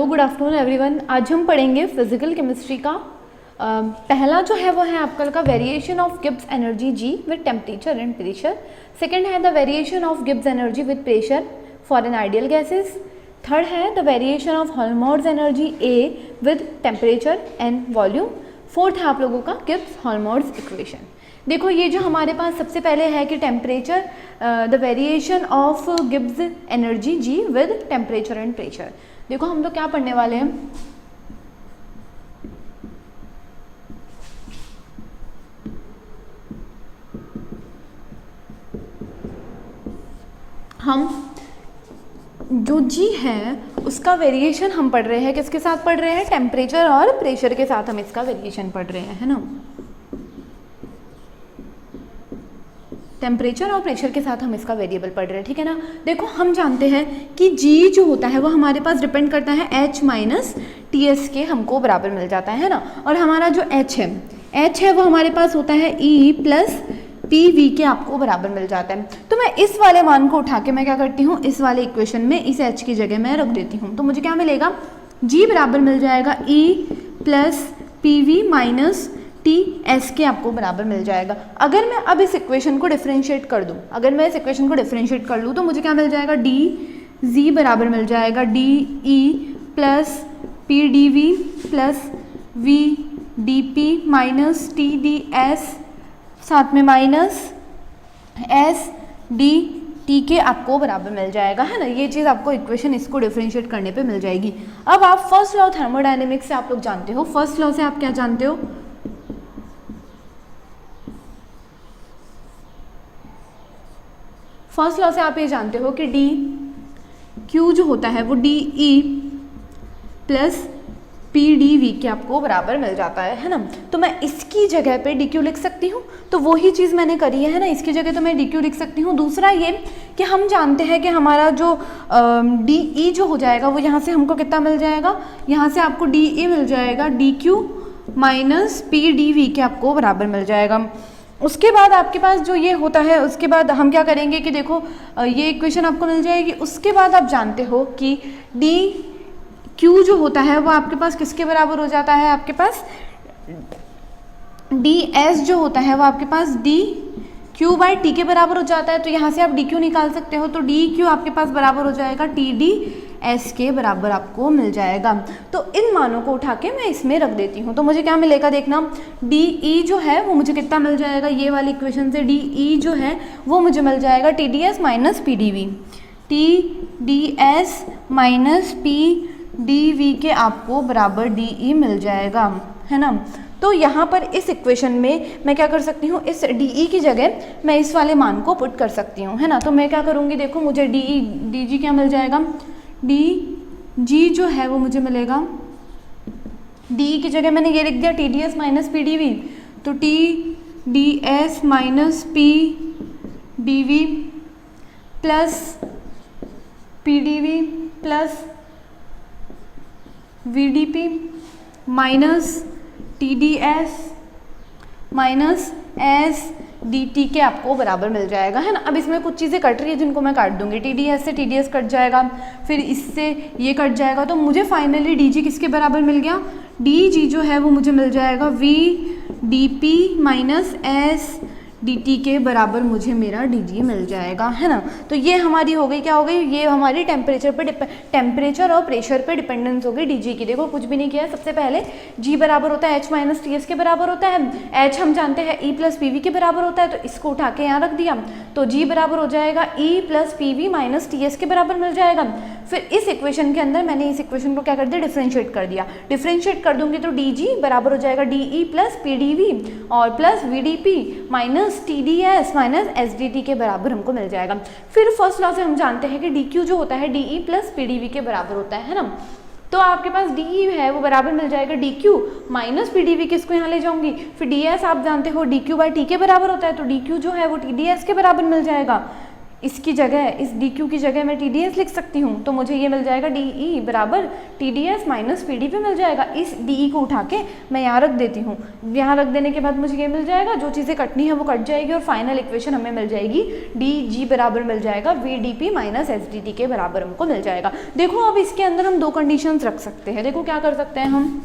Good afternoon everyone. आज हम पढ़ेंगे फिजिकल केमिस्ट्री का पहला जो है वो है आपका का variation of Gibbs energy G with temperature and pressure. Second है the variation of Gibbs energy with pressure for an ideal gases. Third है the variation of Helmholtz energy A with temperature and volume. Fourth है आप लोगों का Gibbs Helmholtz equation. देखो ये जो हमारे पास सबसे पहले है कि temperature the variation of Gibbs energy G with temperature and pressure. देखो हम लोग क्या पढ़ने वाले हैं, हम जो जी है उसका वेरिएशन हम पढ़ रहे हैं, किसके साथ पढ़ रहे हैं, टेम्परेचर और प्रेशर के साथ हम इसका वेरिएशन पढ़ रहे हैं, है ना। टेम्परेचर और प्रेशर के साथ हम इसका वेरिएबल पढ़ रहे हैं, ठीक है ना। देखो हम जानते हैं कि जी जो होता है वो हमारे पास डिपेंड करता है H माइनस टी एस के हमको बराबर मिल जाता है ना। और हमारा जो H है वो हमारे पास होता है E प्लस पी वी के आपको बराबर मिल जाता है। तो मैं इस वाले मान को उठा के मैं क्या करती हूँ, इस वाले इक्वेशन में इस H की जगह मैं रख देती हूँ। तो मुझे क्या मिलेगा, G बराबर मिल जाएगा E plus P V minus T S के आपको बराबर मिल जाएगा। अगर मैं अब इस इक्वेशन को डिफरेंशिएट कर दूं, तो मुझे क्या मिल जाएगा, डी जी बराबर मिल जाएगा D E plus P D V plus V D P minus T D S साथ में माइनस एस डी टी के आपको बराबर मिल जाएगा, है ना। ये चीज़ आपको इक्वेशन इसको डिफरेंशिएट करने पे मिल जाएगी। अब आप फर्स्ट लॉ थर्मोडायनेमिक्स से आप लोग जानते हो, फर्स्ट लॉ से आप क्या जानते हो, फर्स्ट लॉ से आप ये जानते हो कि डी क्यू जो होता है वो D E plus P D V के आपको बराबर मिल जाता है ना। तो मैं इसकी जगह पे डी क्यू लिख सकती हूँ, तो वही चीज़ मैंने करी है ना। इसकी जगह तो मैं डी क्यू लिख सकती हूँ। दूसरा ये कि हम जानते हैं कि हमारा जो डी ई जो हो जाएगा वो यहाँ से हमको कितना मिल जाएगा, यहाँ से आपको डी ई मिल जाएगा D Q minus P D V के आपको बराबर मिल जाएगा। उसके बाद आपके पास जो ये होता है, उसके बाद हम क्या करेंगे कि देखो ये इक्वेशन आपको मिल जाएगी। उसके बाद आप जानते हो कि डी क्यू जो होता है वो आपके पास किसके बराबर हो जाता है, आपके पास डी एस जो होता है वो आपके पास डी क्यू बाई टी के बराबर हो जाता है। तो यहाँ से आप डी क्यू निकाल सकते हो, तो डी क्यू आपके पास बराबर हो जाएगा टी डी एस के बराबर आपको मिल जाएगा। तो इन मानों को उठा के मैं इसमें रख देती हूँ, तो मुझे क्या मिलेगा, देखना डी ई जो है वो मुझे कितना मिल जाएगा, ये वाली इक्वेशन से डी ई जो है वो मुझे मिल जाएगा T D S minus P D V, T D S minus P D V के आपको बराबर डी ई मिल जाएगा, है ना। तो यहाँ पर इस इक्वेशन में मैं क्या कर सकती हूँ, इस डी ई की जगह मैं इस वाले मान को पुट कर सकती हूँ, है ना। तो मैं क्या करूँगी, देखो मुझे डी ई डी जी क्या मिल जाएगा, डी जी जो है वो मुझे मिलेगा, डी की जगह मैंने ये लिख दिया T D S minus P D V, तो T D S minus P D V plus P D V plus V D P minus T D S minus S D T के आपको बराबर मिल जाएगा, है ना। अब इसमें कुछ चीज़ें कट रही है जिनको मैं काट दूंगी, टी डी एस से टी डी एस कट जाएगा, फिर इससे ये कट जाएगा, तो मुझे फाइनली डी जी किसके बराबर मिल गया, डी जी जो है वो मुझे मिल जाएगा V D P minus S D T के बराबर मुझे मेरा डी जी मिल जाएगा, है ना। तो ये हमारी हो गई, क्या हो गई, ये हमारी टेम्परेचर और प्रेशर पे डिपेंडेंस हो गई डी जी की। देखो कुछ भी नहीं किया, सबसे पहले जी बराबर होता है H माइनस टी एस के बराबर होता है, H हम जानते हैं E प्लस पी वी के बराबर होता है, तो इसको उठा के यहाँ रख दिया, तो जी बराबर हो जाएगा E plus P V minus T S के बराबर मिल जाएगा। फिर इस इक्वेशन के अंदर मैंने इस इक्वेशन को क्या कर दिया, डिफरेंशिएट कर दिया। डिफरेंशिएट कर दूंगी तो डी जी बराबर हो जाएगा D E plus P D V और plus V D P minus T D S minus S D T के बराबर हमको मिल जाएगा। फिर फर्स्ट लॉ से हम जानते हैं कि डी क्यू जो होता है D E plus P D V के बराबर होता है ना। तो आपके पास डी ई है वो बराबर मिल जाएगा D Q minus P D V, किसको यहाँ ले जाऊंगी, फिर डी एस आप जानते हो डी क्यू बाई टी के बराबर होता है, तो डी क्यू जो है वो टी डी एस के बराबर मिल जाएगा, इसकी जगह, इस डी क्यू की जगह मैं टी डी एस लिख सकती हूँ, तो मुझे ये मिल जाएगा डी ई बराबर T D S minus P D P मिल जाएगा। इस डी ई को उठा के मैं यहाँ रख देती हूँ, यहाँ रख देने के बाद मुझे ये मिल जाएगा, जो चीज़ें कटनी है वो कट जाएगी और फाइनल इक्वेशन हमें मिल जाएगी डी जी बराबर मिल जाएगा V D P minus S D T के बराबर हमको मिल जाएगा। देखो अब इसके अंदर हम दो कंडीशंस रख सकते हैं। देखो क्या कर सकते हैं हम,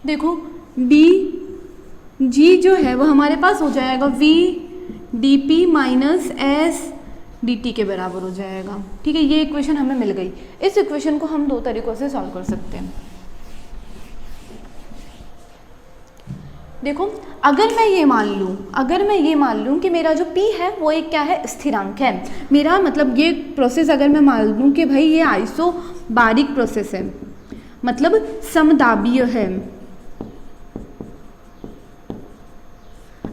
देखो बी जी जो है वो हमारे पास हो जाएगा V D P minus S D T के बराबर हो जाएगा। ठीक है, ये इक्वेशन हमें मिल गई। इस इक्वेशन को हम दो तरीक़ों से सॉल्व कर सकते हैं। देखो अगर मैं ये मान लूँ कि मेरा जो P है वो एक क्या है, स्थिरांक है। मेरा मतलब ये प्रोसेस अगर मैं मान लूँ कि भाई ये आइसोबारिक प्रोसेस है, मतलब समदाबीय है।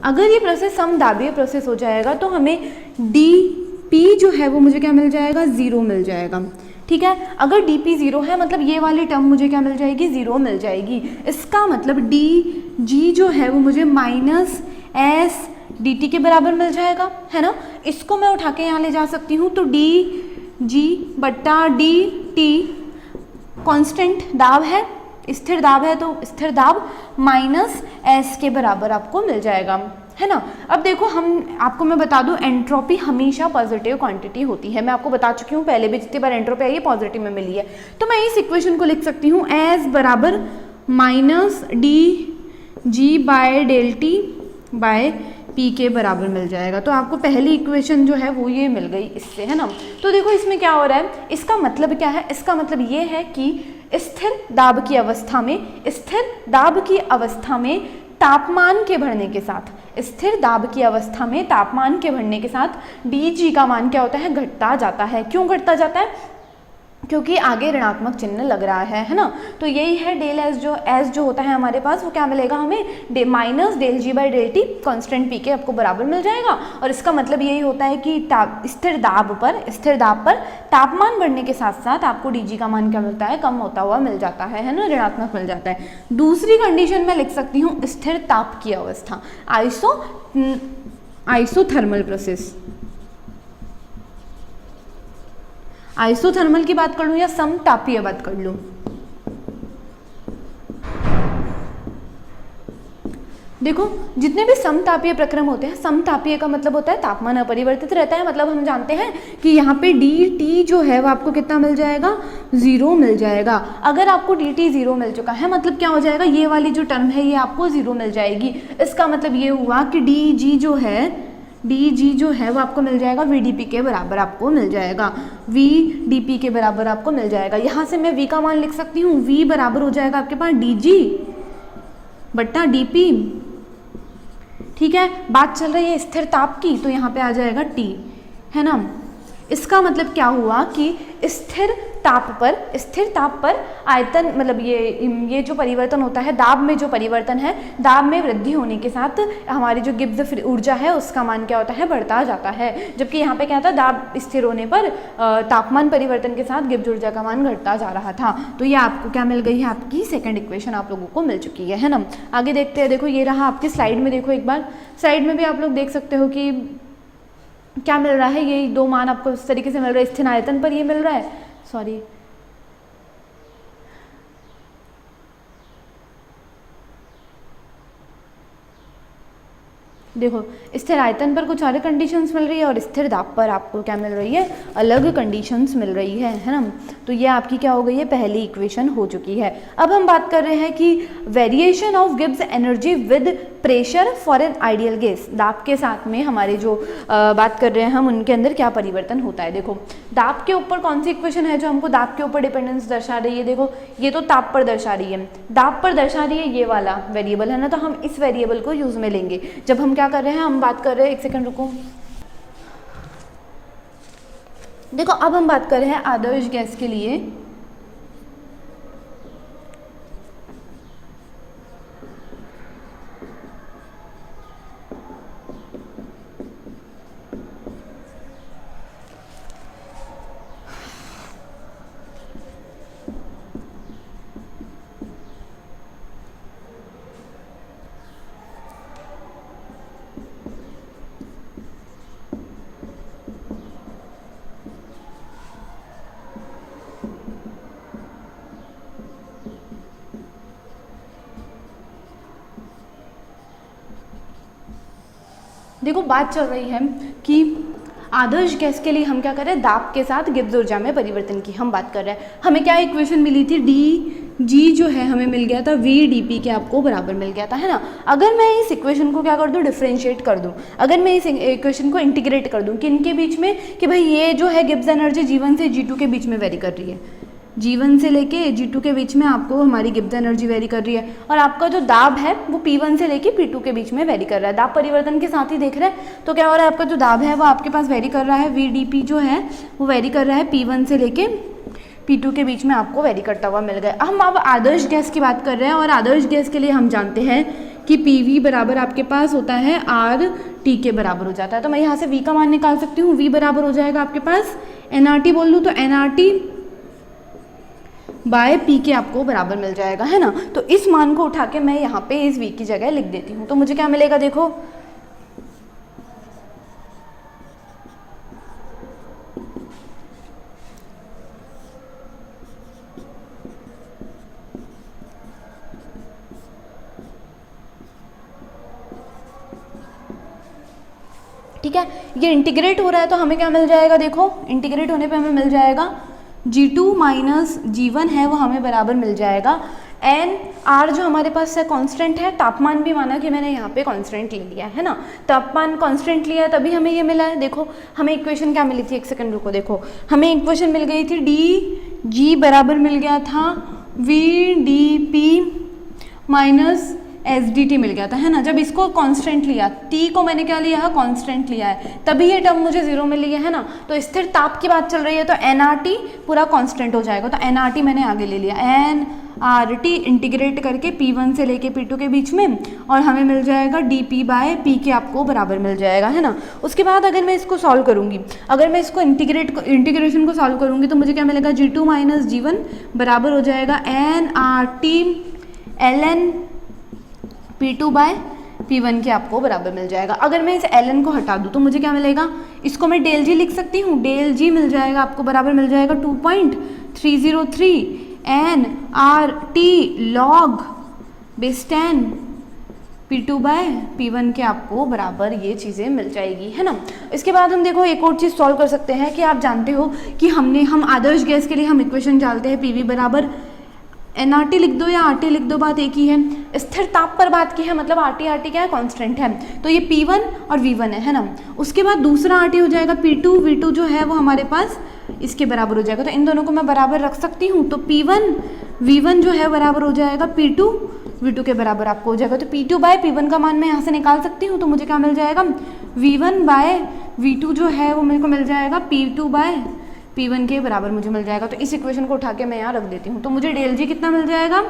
अगर ये प्रोसेस समदाबीय प्रोसेस हो जाएगा तो हमें डी पी जो है वो मुझे क्या मिल जाएगा, ज़ीरो मिल जाएगा। ठीक है, अगर डी पी ज़ीरो है मतलब ये वाली टर्म मुझे क्या मिल जाएगी, ज़ीरो मिल जाएगी। इसका मतलब डी जी जो है वो मुझे माइनस एस डी टी के बराबर मिल जाएगा, है ना। इसको मैं उठा के यहाँ ले जा सकती हूँ, तो डी जी बट्टा डी टी कॉन्स्टेंट दाब है, स्थिर दाब है, तो स्थिर दाब माइनस एस के बराबर आपको मिल जाएगा, है ना। अब देखो हम आपको मैं बता दूं, एंट्रोपी हमेशा पॉजिटिव क्वांटिटी होती है। मैं आपको बता चुकी हूँ पहले भी, जितनी बार एंट्रोपी आई है पॉजिटिव में मिली है। तो मैं इस इक्वेशन को लिख सकती हूँ एस बराबर minus D G by del T by P के बराबर मिल जाएगा। तो आपको पहली इक्वेशन जो है वो ये मिल गई इससे, है ना। तो देखो इसमें क्या हो रहा है, इसका मतलब क्या है, इसका मतलब ये है कि स्थिर दाब की अवस्था में तापमान के बढ़ने के साथ, स्थिर दाब की अवस्था में तापमान के बढ़ने के साथ डी जी का मान क्या होता है, घटता जाता है। क्यों घटता जाता है, क्योंकि आगे ऋणात्मक चिन्ह लग रहा है ना। तो यही है डेल एस जो होता है हमारे पास, वो क्या मिलेगा हमें, minus del G by del T constant P के आपको बराबर मिल जाएगा। और इसका मतलब यही होता है कि स्थिर दाब पर तापमान बढ़ने के साथ साथ आपको डी जी का मान क्या मिलता है, कम होता हुआ मिल जाता है ना, ऋणात्मक मिल जाता है। दूसरी कंडीशन में लिख सकती हूँ स्थिर ताप की अवस्था, आइसोथर्मल प्रोसेस। आइसोथर्मल की बात कर लूँ या समतापीय बात कर लूँ, देखो जितने भी समतापीय प्रक्रम होते हैं, समतापीय का मतलब होता है तापमान अपरिवर्तित रहता है। मतलब हम जानते हैं कि यहाँ पे डी टी जो है वो आपको कितना मिल जाएगा, ज़ीरो मिल जाएगा। अगर आपको डी टी ज़ीरो मिल चुका है मतलब क्या हो जाएगा, ये वाली जो टर्म है ये आपको ज़ीरो मिल जाएगी। इसका मतलब ये हुआ कि डी जी जो है वो आपको मिल जाएगा वी डी पी के बराबर आपको मिल जाएगा, वी डी पी के बराबर आपको मिल जाएगा। यहाँ से मैं वी का मान लिख सकती हूँ, वी बराबर हो जाएगा आपके पास डी जी बट्टा डी पी। ठीक है, बात चल रही है स्थिर ताप की, तो यहाँ पे आ जाएगा टी, है ना। इसका मतलब क्या हुआ कि स्थिर ताप पर आयतन मतलब ये जो परिवर्तन होता है, दाब में जो परिवर्तन है, दाब में वृद्धि होने के साथ हमारी जो गिब्स ऊर्जा है उसका मान क्या होता है, बढ़ता जाता है। जबकि यहाँ पे क्या था, दाब स्थिर होने पर तापमान परिवर्तन के साथ गिब्स ऊर्जा का मान घटता जा रहा था। तो ये आपको क्या मिल गई है, आपकी सेकेंड इक्वेशन आप लोगों को मिल चुकी है ना। आगे देखते हैं। देखो ये रहा आपकी स्लाइड में, देखो एक बार स्लाइड में भी आप लोग देख सकते हो कि क्या मिल रहा है, ये दो मान आपको इस तरीके से मिल रहा है। स्थिर आयतन पर ये मिल रहा है, सॉरी देखो स्थिर आयतन पर कुछ सारे कंडीशंस मिल रही है और स्थिर दाब पर आपको क्या मिल रही है, अलग कंडीशंस मिल रही है ना। तो ये आपकी क्या हो गई है, पहली इक्वेशन हो चुकी है। अब हम बात कर रहे हैं कि variation of Gibbs energy with pressure for an ideal gas. दाब के साथ में हमारे जो बात कर रहे हैं हम, उनके अंदर क्या परिवर्तन होता है। देखो दाब के ऊपर कौन सी इक्वेशन है जो हमको दाब के ऊपर डिपेंडेंस दर्शा रही है। देखो ये तो ताप पर दर्शा रही है, दाब पर दर्शा रही है ये वाला वेरिएबल, है ना। तो हम इस वेरिएबल को यूज में लेंगे जब हम क्या कर रहे हैं, हम बात कर रहे हैं, एक सेकंड रुको। देखो अब हम बात कर रहे हैं आदर्श गैस के लिए। देखो बात चल रही है कि आदर्श गैस के लिए हम क्या कर रहे हैं, दाब के साथ गिब्स ऊर्जा में परिवर्तन की हम बात कर रहे हैं। हमें क्या इक्वेशन मिली थी, डी जी जो है हमें मिल गया था वी डी पी के आपको बराबर मिल गया था, है ना। अगर मैं इस इक्वेशन को क्या कर दूं, डिफरेंशिएट कर दूं, अगर मैं इस इक्वेशन को इंटीग्रेट कर दूं कि इनके बीच में, कि भाई ये जो है गिब्स एनर्जी G1 से G2 के बीच में वेरी कर रही है, G1 से लेके G2 के बीच में आपको हमारी गिब्स एनर्जी वेरी कर रही है, और आपका जो दाब है वो P1 से लेके P2 के बीच में वेरी कर रहा है। दाब परिवर्तन के साथ ही देख रहे हैं, तो क्या हो रहा है, आपका जो दाब है वो आपके पास वेरी कर रहा है, VDP जो है वो वेरी कर रहा है P1 से लेके P2 के बीच में आपको वेरी करता हुआ मिल गया। हम अब आदर्श गैस की बात कर रहे हैं, और आदर्श गैस के लिए हम जानते हैं कि PV बराबर आपके पास होता है RT के बराबर हो जाता है। तो मैं यहाँ से V का मान निकाल सकती हूँ, V बराबर हो जाएगा आपके पास nRT बोल दूँ तो nRT बाय P के आपको बराबर मिल जाएगा, है ना। तो इस मान को उठा के मैं यहाँ पे इस V की जगह लिख देती हूँ, तो मुझे क्या मिलेगा, देखो ठीक है, ये इंटीग्रेट हो रहा है तो हमें क्या मिल जाएगा, देखो इंटीग्रेट होने पे हमें मिल जाएगा G2 माइनस G1 है वो हमें बराबर मिल जाएगा एन आर जो हमारे पास है कांस्टेंट है, तापमान भी माना कि मैंने यहाँ पे कांस्टेंट ले लिया है ना, तापमान कांस्टेंट लिया है तभी हमें ये मिला है। देखो हमें इक्वेशन क्या मिली थी, एक सेकंड रुको, देखो हमें इक्वेशन मिल गई थी डी जी बराबर मिल गया था V D P minus S D T मिल गया था, है ना। जब इसको कांस्टेंट लिया, टी को मैंने क्या लिया है, कांस्टेंट लिया है, तभी ये टर्म मुझे जीरो मिल लिया है ना। तो स्थिर ताप की बात चल रही है तो एन आर टी पूरा कांस्टेंट हो जाएगा, तो एन आर टी मैंने आगे ले लिया, एन आर टी इंटीग्रेट करके P1 से लेके P2 के बीच में, और हमें मिल जाएगा DP बाय P के आपको बराबर मिल जाएगा, है ना। उसके बाद अगर मैं इसको सॉल्व करूँगी, अगर मैं इसको इंटीग्रेशन को सॉल्व करूँगी तो मुझे क्या मिलेगा, G2 माइनस G1 बराबर हो जाएगा N R T L N P2 by P1 के आपको बराबर मिल जाएगा। अगर मैं इस ln को हटा दूँ तो मुझे क्या मिलेगा, इसको मैं डेल जी लिख सकती हूँ, डेल जी मिल जाएगा आपको बराबर मिल जाएगा 2.303 N R T log base 10 P2 by P1 के आपको बराबर ये चीज़ें मिल जाएगी, है ना। इसके बाद हम देखो एक और चीज़ सॉल्व कर सकते हैं कि आप जानते हो कि हम आदर्श गैस के लिए हम इक्वेशन डालते हैं PV बराबर nRT लिख दो या RT लिख दो, बात एक ही है। स्थिर ताप पर बात की है, मतलब RT क्या है, कांस्टेंट है, तो ये P1 और V1 है ना। उसके बाद दूसरा RT हो जाएगा P2, V2 जो है वो हमारे पास इसके बराबर हो जाएगा, तो इन दोनों को मैं बराबर रख सकती हूँ। तो P1 V1 जो है बराबर हो जाएगा P2 V2 के बराबर आपको हो जाएगा। तो P2 बाय P1 का मान मैं यहाँ से निकाल सकती हूँ, तो मुझे क्या मिल जाएगा, V1 बाय V2 जो है वो मेरे को मिल जाएगा P2 बाय P1 के बराबर मुझे मिल जाएगा। तो इस इक्वेशन को उठा के मैं यहाँ रख देती हूँ, तो मुझे डेल जी कितना मिल जाएगा,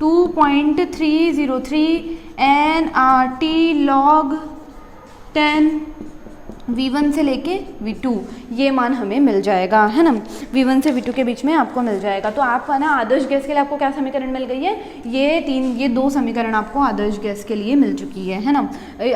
2.303 N R T log 10 V1 से लेके V2 ये मान हमें मिल जाएगा, है ना। V1 से V2 के बीच में आपको मिल जाएगा। तो आप ना आदर्श गैस के लिए आपको क्या समीकरण मिल गई है, ये दो समीकरण आपको आदर्श गैस के लिए मिल चुकी है ना।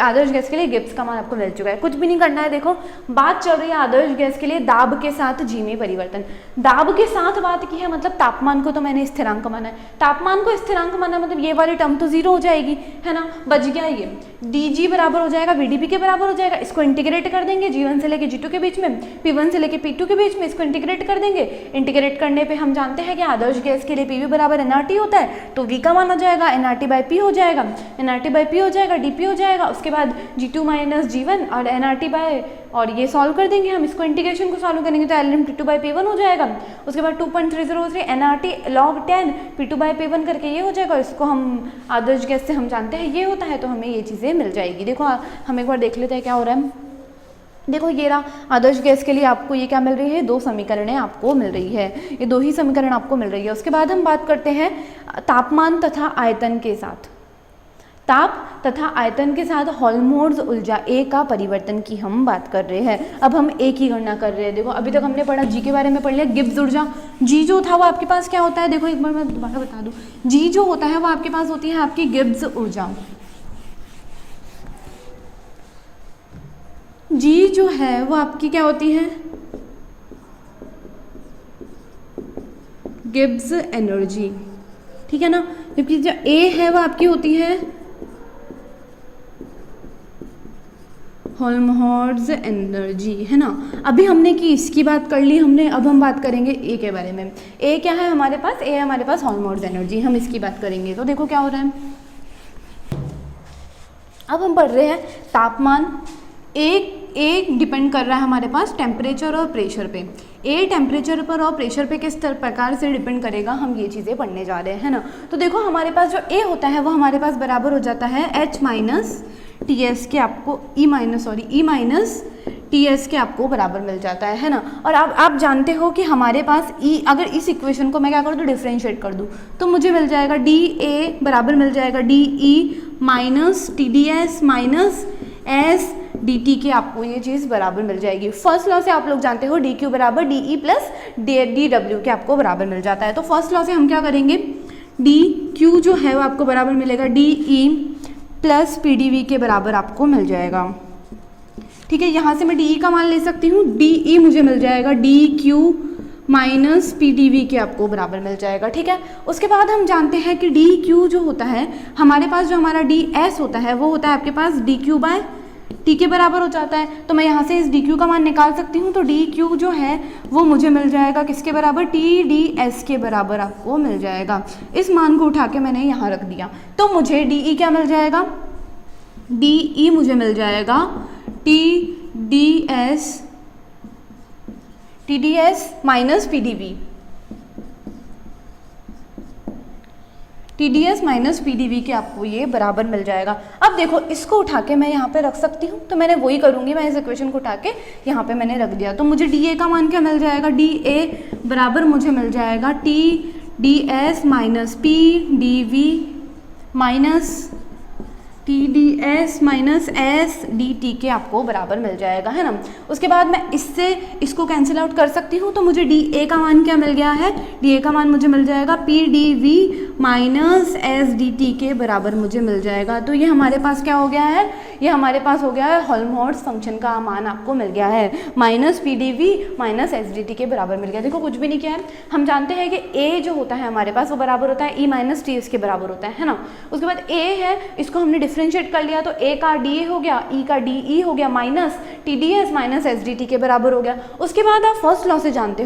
आदर्श गैस के लिए गिब्स का मान आपको मिल चुका है, कुछ भी नहीं करना है। देखो बात चल रही है आदर्श गैस के लिए दाब के साथ जी में परिवर्तन, दाब के साथ बात की है, मतलब तापमान को तो मैंने स्थिरांक माना है, तापमान को स्थिरांक माना मतलब ये वाली टर्म तो जीरो हो जाएगी, है ना। बच गया ये डी जी बराबर हो जाएगा VDP के बराबर हो जाएगा। इसको इंटीग्रेट कर देंगे G1 से लेके G2 के बीच में, P1 से लेके P2 के बीच में, इसको इंटीग्रेट कर देंगे। इंटीग्रेट करने पे हम जानते हैं कि आदर्श गैस के लिए PV बराबर nRT होता है, तो V का मान हो जाएगा nRT बाई P हो जाएगा, nRT बाई P हो जाएगा, DP हो जाएगा। उसके बाद G2 माइनस G1 और nRT बाय, और ये सॉल्व कर देंगे हम, इसको इंटीग्रेशन को सॉल्व करेंगे तो ln P2 बाई P1 हो जाएगा। उसके बाद 2.303 nRT log 10 P2 by P1 करके ये हो जाएगा। इसको हम आदर्श गैस से हम जानते हैं ये होता है, तो हमें ये चीज़ें मिल जाएगी। देखो हम एक बार देख लेते हैं क्या हो रहा है। देखो ये रहा आदर्श गैस के लिए आपको ये क्या मिल रही है, दो समीकरणें आपको मिल रही है, ये दो ही समीकरण आपको मिल रही है। उसके बाद हम बात करते हैं तापमान तथा आयतन के साथ, ताप तथा आयतन के साथ हेल्महोल्ट्ज़ ऊर्जा ए का परिवर्तन की हम बात कर रहे हैं। अब हम ए की गणना कर रहे हैं। देखो अभी तक हमने पढ़ा जी के बारे में पढ़ लिया, गिब्स ऊर्जा, जी जो था वो आपके पास क्या होता है, देखो एक बार मैं दोबारा बता दूं, जी जो होता है वो आपके पास होती है आपकी गिब्स ऊर्जा। जी जो है वो आपकी क्या होती है, गिब्स एनर्जी, ठीक है ना। जबकि जो ए है वो आपकी होती है हेल्महोल्ट्ज़ एनर्जी, है ना। अभी हमने की इसकी बात कर ली हमने, अब हम बात करेंगे ए के बारे में। ए क्या है हमारे पास? ए हमारे पास हेल्महोल्ट्ज़ एनर्जी, हम इसकी बात करेंगे। तो देखो क्या हो रहा है, अब हम पढ़ रहे हैं तापमान। एक डिपेंड कर रहा है हमारे पास टेम्परेचर और प्रेशर पे। ए टेम्परेचर पर और प्रेशर पे किस प्रकार से डिपेंड करेगा, हम ये चीज़ें पढ़ने जा रहे हैं ना। तो देखो हमारे पास जो ए होता है वो हमारे पास बराबर हो जाता है H माइनस टी एस के, आपको ई माइनस टी एस के आपको बराबर मिल जाता है ना। और अब आप जानते हो कि हमारे पास ई, अगर इस इक्वेशन को मैं क्या कर दूँ, डिफ्रेंशिएट कर दूँ, तो मुझे मिल जाएगा डी ए बराबर मिल जाएगा D E minus T D S minus S D T के, आपको ये चीज़ बराबर मिल जाएगी। फर्स्ट लॉ से आप लोग जानते हो डी क्यू बराबर D E plus D W के आपको बराबर मिल जाता है। तो फर्स्ट लॉ से हम क्या करेंगे, डी क्यू जो है वो आपको बराबर मिलेगा D E plus P D V के बराबर आपको मिल जाएगा। ठीक है, यहाँ से मैं डी ई का मान ले सकती हूँ, डी ई मुझे मिल जाएगा D Q minus P D V के आपको बराबर मिल जाएगा। ठीक है, उसके बाद हम जानते हैं कि डी क्यू जो होता है हमारे पास, जो हमारा डी एस होता है वो होता है आपके पास डी क्यू बाय टी के बराबर हो जाता है। तो मैं यहाँ से इस डी क्यू का मान निकाल सकती हूँ। तो डी क्यू जो है वो मुझे मिल जाएगा किसके बराबर, टी डी एस के बराबर आपको मिल जाएगा। इस मान को उठा के मैंने यहाँ रख दिया, तो मुझे डी ई क्या मिल जाएगा, डी ई मुझे मिल जाएगा T D S minus P D V, T D S minus P D V के आपको ये बराबर मिल जाएगा। अब देखो इसको उठा के मैं यहाँ पे रख सकती हूँ, तो मैंने वही करूँगी, मैं इस इक्वेशन को उठा के यहाँ पे मैंने रख दिया। तो मुझे डी ए का मान क्या मिल जाएगा, डी ए बराबर मुझे मिल जाएगा T D S minus P D V minus T D S minus S D T के आपको बराबर मिल जाएगा, है ना। उसके बाद मैं इससे इसको कैंसिल आउट कर सकती हूँ, तो मुझे डी ए का मान क्या मिल गया है, डी ए का मान मुझे मिल जाएगा P D V minus S D T के बराबर मुझे मिल जाएगा। तो ये हमारे पास क्या हो गया है, ये हमारे पास हो गया है हेल्महोल्ट्ज़ फंक्शन का मान आपको मिल गया है, minus P D V minus S D T के बराबर मिल गया। देखो कुछ भी नहीं किया है, हम जानते हैं कि ए जो होता है हमारे पास वो बराबर होता है ई माइनस टी एस के बराबर होता है ना। उसके बाद ए है, इसको हमने डिफरेंशिएट कर लिया, तो ए का डी ए हो गया, ई का डी ई हो गया, minus T D S minus S D T के बराबर हो गया। उसके बाद आप फर्स्ट लॉ से जानते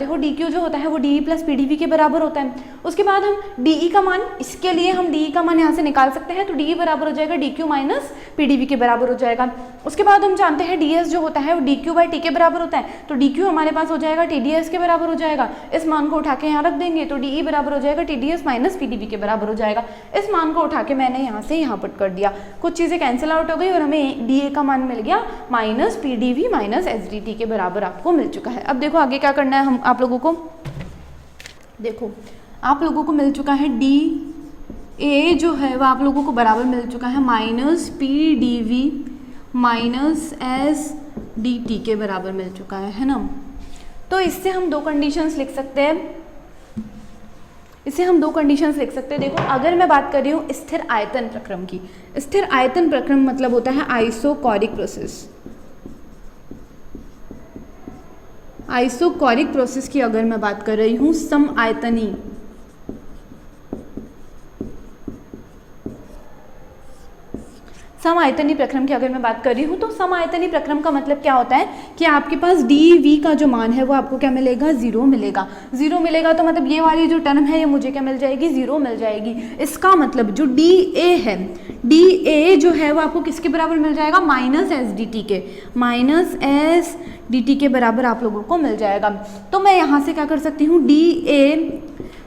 हो, डी क्यू जो होता है वो D E plus P D V के बराबर होता है। उसके बाद हम डी ई का मान, इसके लिए हम डी ई का मान यहाँ से निकाल सकते हैं, तो डी ई बराबर हो जाएगा D Q minus P D V के बराबर हो जाएगा। उसके बाद हम जानते हैं डी एस जो होता है वो डी क्यू बाई टी के बराबर होता है, तो डी क्यू हमारे पास हो जाएगा टी डी एस के बराबर हो जाएगा। इस मान को उठा के यहाँ रख देंगे, तो डी ई बराबर हो जाएगा T D S minus P D V के बराबर हो जाएगा। इस मान को उठा के मैंने यहाँ से यहाँ पुट कर दिया, कुछ चीज़ें कैंसिल आउट हो गई और हमें डी ए का मान मिल गया minus P D V minus S D T के बराबर आपको मिल चुका है। अब देखो आगे क्या करना है, हम आप लोगों को, देखो आप लोगों को मिल चुका है डी ए जो है वो आप लोगों को बराबर मिल चुका है minus P D V minus S D T के बराबर मिल चुका है ना। तो इससे हम दो कंडीशंस लिख सकते हैं, देखो अगर मैं बात कर रही हूँ स्थिर आयतन प्रक्रम की, स्थिर आयतन प्रक्रम मतलब होता है आइसोकोरिक प्रोसेस। आइसोकोरिक प्रोसेस की अगर मैं बात कर रही हूँ, समआयतनी प्रक्रम की अगर मैं बात कर रही हूँ, तो समआयतनी प्रक्रम का मतलब क्या होता है कि आपके पास डी वी का जो मान है वो आपको क्या मिलेगा, जीरो मिलेगा। जीरो मिलेगा तो मतलब ये वाली जो टर्म है ये मुझे क्या मिल जाएगी, जीरो मिल जाएगी। इसका मतलब जो डी ए है, डी ए जो है वो आपको किसके बराबर मिल जाएगा, माइनस एस डी टी के, माइनस एस डी टी के बराबर आप लोगों को मिल जाएगा। तो मैं यहाँ से क्या कर सकती हूँ, D A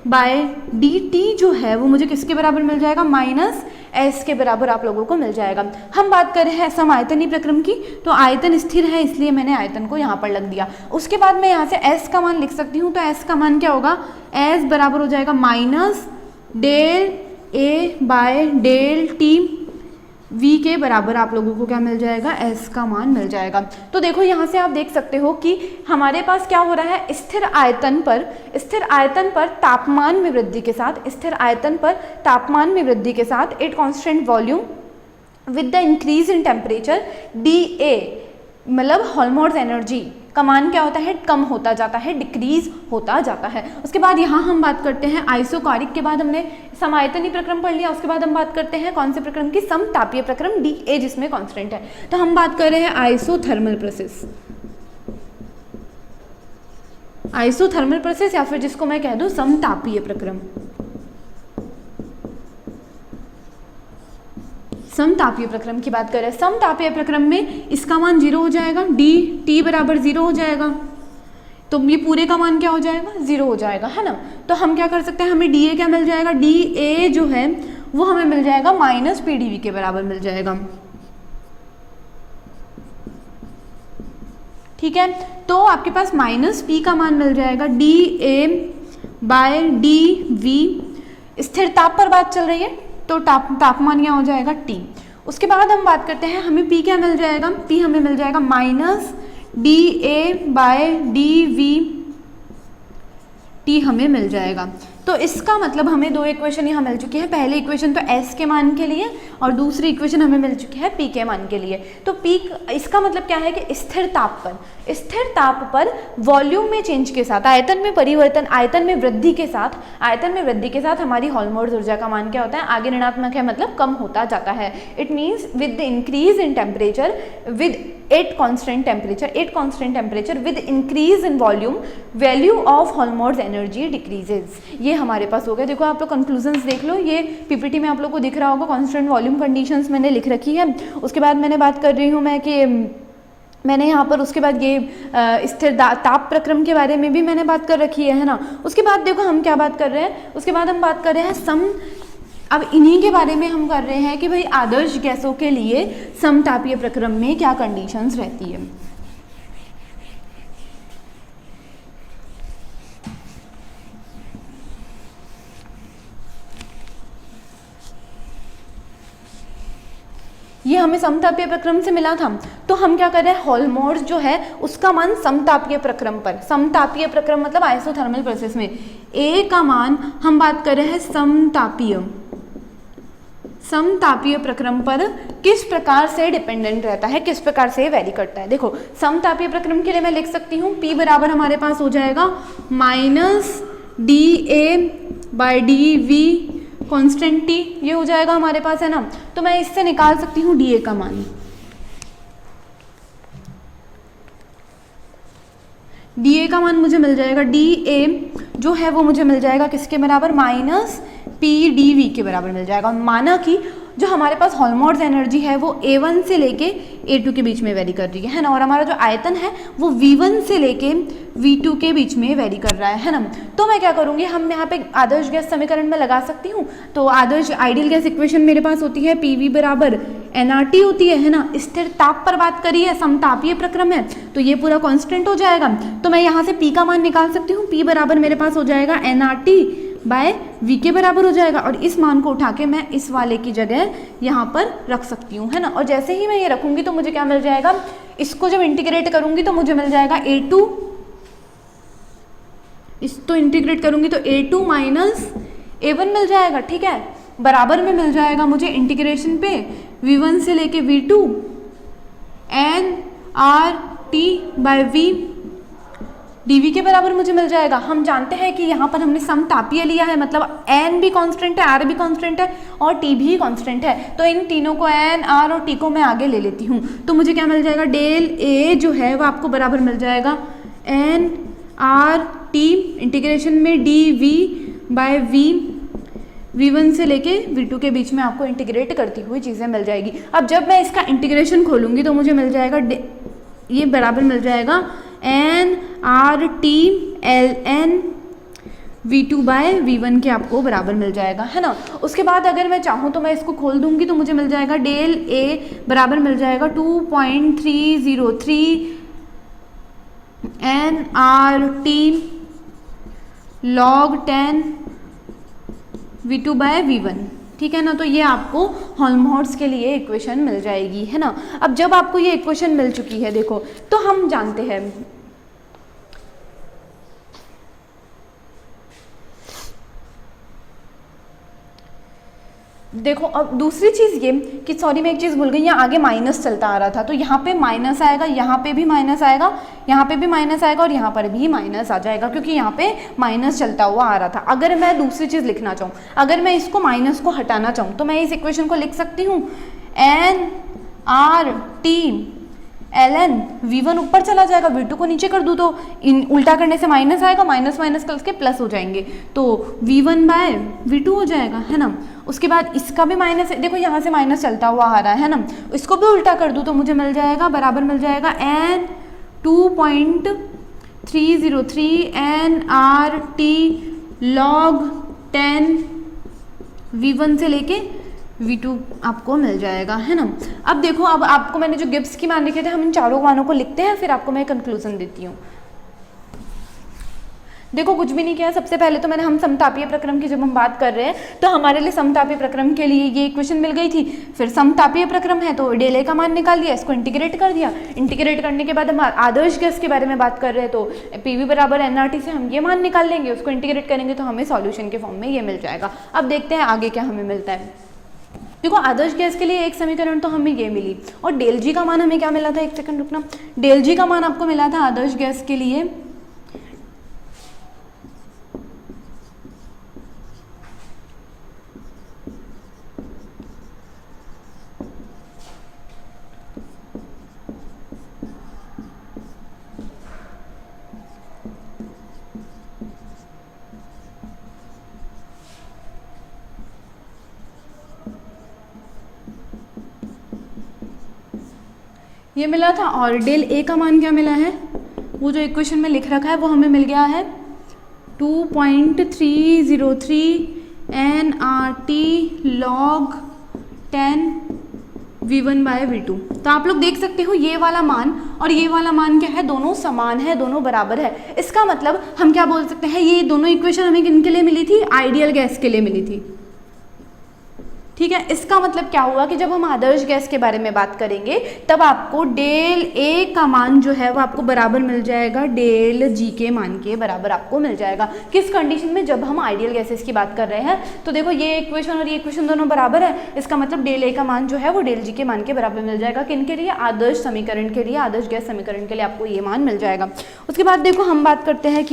by D T जो है वो मुझे किसके बराबर मिल जाएगा, माइनस एस के बराबर आप लोगों को मिल जाएगा। हम बात कर रहे हैं समआयतनी प्रक्रम की, तो आयतन स्थिर है इसलिए मैंने आयतन को यहाँ पर लग दिया। उसके बाद मैं यहाँ से एस का मान लिख सकती हूँ, तो एस का मान क्या होगा, एस बराबर हो जाएगा minus del A by del T v के बराबर आप लोगों को क्या मिल जाएगा, s का मान मिल जाएगा। तो देखो यहाँ से आप देख सकते हो कि हमारे पास क्या हो रहा है, स्थिर आयतन पर तापमान में वृद्धि के साथ at constant volume with the increase in temperature D A मतलब हेल्महोल्ट्ज़ एनर्जी का मान क्या होता है, कम होता जाता है, डिक्रीज होता जाता है। उसके बाद यहाँ हम बात करते हैं आइसोकारिक के बाद हमने समायतनी प्रक्रम पढ़ लिया। उसके बाद हम बात करते हैं कौन से प्रक्रम की, समतापीय प्रक्रम dA जिसमें कांस्टेंट है। तो हम बात कर रहे हैं आइसोथर्मल प्रोसेस, आइसोथर्मल प्रोसेस या फिर जिसको मैं कह दूं समतापीय प्रक्रम। समतापीय प्रक्रम की बात करें, समतापीय प्रक्रम में इसका मान 0 हो जाएगा, dt बराबर 0 हो जाएगा, तो ये पूरे का मान क्या हो जाएगा, 0 हो जाएगा, है ना। तो हम क्या कर सकते हैं, हमें dA क्या मिल जाएगा, dA जो है वो हमें मिल जाएगा माइनस PdV के बराबर मिल जाएगा। ठीक है, तो आपके पास माइनस P का मान मिल जाएगा dA बाय dV। स्थिर ताप पर बात चल रही है तो तापमान यहाँ हो जाएगा T। उसके बाद हम बात करते हैं, हमें P क्या मिल जाएगा, P हमें मिल जाएगा minus dA by dV, T हमें मिल जाएगा। तो इसका मतलब हमें दो इक्वेशन यहाँ मिल चुकी है, पहली इक्वेशन तो S के मान के लिए और दूसरी इक्वेशन हमें मिल चुकी है P के मान के लिए। तो P इसका मतलब क्या है कि स्थिर ताप पर वॉल्यूम में चेंज के साथ, आयतन में परिवर्तन, आयतन में वृद्धि के साथ हमारी हेल्महोल्ट्ज़ ऊर्जा का मान क्या होता है, आगे ऋणात्मक है मतलब कम होता जाता है। It means with the increase in temperature with at constant temperature with increase in volume value of Helmholtz energy decreases. ये हमारे पास हो गया। देखो आप लोग कंक्लूजन्स देख लो, ये पीपीटी में आप लोग को दिख रहा होगा, कांस्टेंट वॉल्यूम कंडीशंस मैंने लिख रखी है। उसके बाद मैंने बात कर रही हूँ मैं कि मैंने यहाँ पर उसके बाद ये स्थिर ताप प्रक्रम के बारे में भी मैंने बात कर रखी है ना। उसके बाद देखो हम क्या बात कर रहे हैं, उसके बाद हम बात कर रहे हैं अब इन्हीं के बारे में हम कर रहे हैं कि भाई आदर्श गैसों के लिए समतापीय प्रक्रम में क्या कंडीशंस रहती है। ये हमें समतापीय प्रक्रम से मिला था, तो हम क्या कर रहे हैं, हेल्महोल्ट्ज़ जो है उसका मान समतापीय प्रक्रम पर, समतापीय प्रक्रम मतलब आइसोथर्मल प्रोसेस में A का मान हम बात कर रहे हैं समतापीय प्रक्रम पर किस प्रकार से डिपेंडेंट रहता है, किस प्रकार से वेरी करता है। देखो समतापीय प्रक्रम के लिए मैं लिख सकती हूँ P बराबर हमारे पास हो जाएगा minus dA by dV constant T, ये हो जाएगा हमारे पास, है ना। तो मैं इससे निकाल सकती हूँ dA का मान, dA का मान मुझे मिल जाएगा, dA जो है वो मुझे मिल जाएगा किसके बराबर, माइनस PdV के बराबर मिल जाएगा। माना कि जो हमारे पास हेल्महोल्ट्ज़ एनर्जी है वो A1 से लेके A2 के बीच में वेरी कर रही है ना, और हमारा जो आयतन है वो V1 से लेके V2 के बीच में वेरी कर रहा है ना। तो मैं क्या करूँगी, हम यहाँ पे आदर्श गैस समीकरण में लगा सकती हूँ। तो आदर्श आइडियल गैस इक्वेशन मेरे पास होती है PV बराबर nRT होती है ना। स्थिर ताप पर बात करी है, समतापीय प्रक्रम है, तो ये पूरा कांस्टेंट हो जाएगा। तो मैं यहाँ से P का मान निकाल सकती हूँ, P बराबर मेरे पास हो जाएगा nRT बाय V के बराबर हो जाएगा, और इस मान को उठा के मैं इस वाले की जगह यहाँ पर रख सकती हूँ, है ना। और जैसे ही मैं ये रखूँगी तो मुझे क्या मिल जाएगा, इसको जब इंटीग्रेट करूँगी तो मुझे मिल जाएगा A2, इसको इंटीग्रेट करूँगी तो A2 माइनस A1 मिल जाएगा, ठीक है। बराबर में मिल जाएगा मुझे इंटीग्रेशन पे V1 से लेके V2 nRT bye V dV के बराबर मुझे मिल जाएगा। हम जानते हैं कि यहाँ पर हमने समतापीय लिया है, मतलब n भी कांस्टेंट है, r भी कांस्टेंट है और t भी कांस्टेंट है। तो इन तीनों को n, r और t को मैं आगे ले लेती हूँ, तो मुझे क्या मिल जाएगा, डेल A जो है वो आपको बराबर मिल जाएगा n r t इंटीग्रेशन में dV बाय V, V1 से लेके V2 के बीच में आपको इंटीग्रेट करती हुई चीज़ें मिल जाएगी। अब जब मैं इसका इंटीग्रेशन खोलूँगी तो मुझे मिल जाएगा, ये बराबर मिल जाएगा n r t ln V2 by V1 के आपको बराबर मिल जाएगा, है ना। उसके बाद अगर मैं चाहूँ तो मैं इसको खोल दूंगी तो मुझे मिल जाएगा डेल A बराबर मिल जाएगा 2.303 n r t log 10 V2 by V1, ठीक है ना। तो ये आपको हेल्महोल्ट्ज़ के लिए इक्वेशन मिल जाएगी, है ना। अब जब आपको ये इक्वेशन मिल चुकी है, देखो तो हम जानते हैं देखो अब दूसरी चीज़ ये कि सॉरी मैं एक चीज़ भूल गई, यहाँ आगे माइनस चलता आ रहा था, तो यहाँ पे माइनस आएगा, यहाँ पे भी माइनस आएगा, यहाँ पे भी माइनस आएगा और यहाँ पर भी माइनस आ जाएगा, क्योंकि यहाँ पे माइनस चलता हुआ आ रहा था। अगर मैं दूसरी चीज़ लिखना चाहूँ, अगर मैं इसको माइनस को हटाना चाहूँ तो मैं इस इक्वेशन को लिख सकती हूँ NRT ln V1 ऊपर चला जाएगा, V2 को नीचे कर दूँ तो उल्टा करने से माइनस आएगा, माइनस माइनस कर के प्लस हो जाएंगे, तो V1 बाय V2 हो जाएगा, है ना। उसके बाद इसका भी माइनस है, देखो यहाँ से माइनस चलता हुआ आ रहा है ना, इसको भी उल्टा कर दूँ तो मुझे मिल जाएगा, बराबर मिल जाएगा N 2.303 NRT log 10 V1 से लेके V2 आपको मिल जाएगा, है ना। अब देखो, अब आपको मैंने जो गिब्स की मान लिखे थे, हम इन चारों मानों को लिखते हैं, फिर आपको मैं कंक्लूजन देती हूँ। देखो कुछ भी नहीं किया, सबसे पहले तो मैंने हम समतापीय प्रक्रम की जब हम बात कर रहे हैं तो हमारे लिए समतापीय प्रक्रम के लिए ये इक्वेशन मिल गई थी। फिर समतापीय प्रक्रम है तो डेल ए का मान निकाल दिया, इसको इंटीग्रेट कर दिया, इंटीग्रेट करने के बाद हम आदर्श गैस के बारे में बात कर रहे हैं तो PV बराबर NRT से हम ये मान निकाल लेंगे, उसको इंटीग्रेट करेंगे तो हमें सॉल्यूशन के फॉर्म में ये मिल जाएगा। अब देखते हैं आगे क्या हमें मिलता है। देखो आदर्श गैस के लिए एक समीकरण तो हमें ये मिली, और डेल जी का मान हमें क्या मिला था, एक सेकंड रुकना, डेल जी का मान आपको मिला था आदर्श गैस के लिए ये मिला था, और डेल ए का मान क्या मिला है, वो जो इक्वेशन में लिख रखा है वो हमें मिल गया है 2.303 NRT log 10 V1 bye V2। तो आप लोग देख सकते हो ये वाला मान और ये वाला मान क्या है, दोनों समान है, दोनों बराबर है। इसका मतलब हम क्या बोल सकते हैं, ये दोनों इक्वेशन हमें किनके लिए मिली थी, आइडियल गैस के लिए मिली थी, ठीक है। इसका मतलब क्या हुआ कि जब हम आदर्श गैस के बारे में बात करेंगे तब आपको डेल ए का मान जो है वो आपको बराबर मिल जाएगा डेल जी के मान के बराबर आपको मिल जाएगा। किस कंडीशन में, जब हम आइडियल गैसेस की बात कर रहे हैं। तो देखो ये इक्वेशन और ये इक्वेशन दोनों बराबर है, इसका मतलब डेल ए का मान जो है वो डेल जी के मान के बराबर मिल जाएगा। किन के लिए, आदर्श समीकरण के लिए, आदर्श गैस समीकरण के लिए आपको ये मान मिल जाएगा। उसके बाद देखो हम बात करते हैं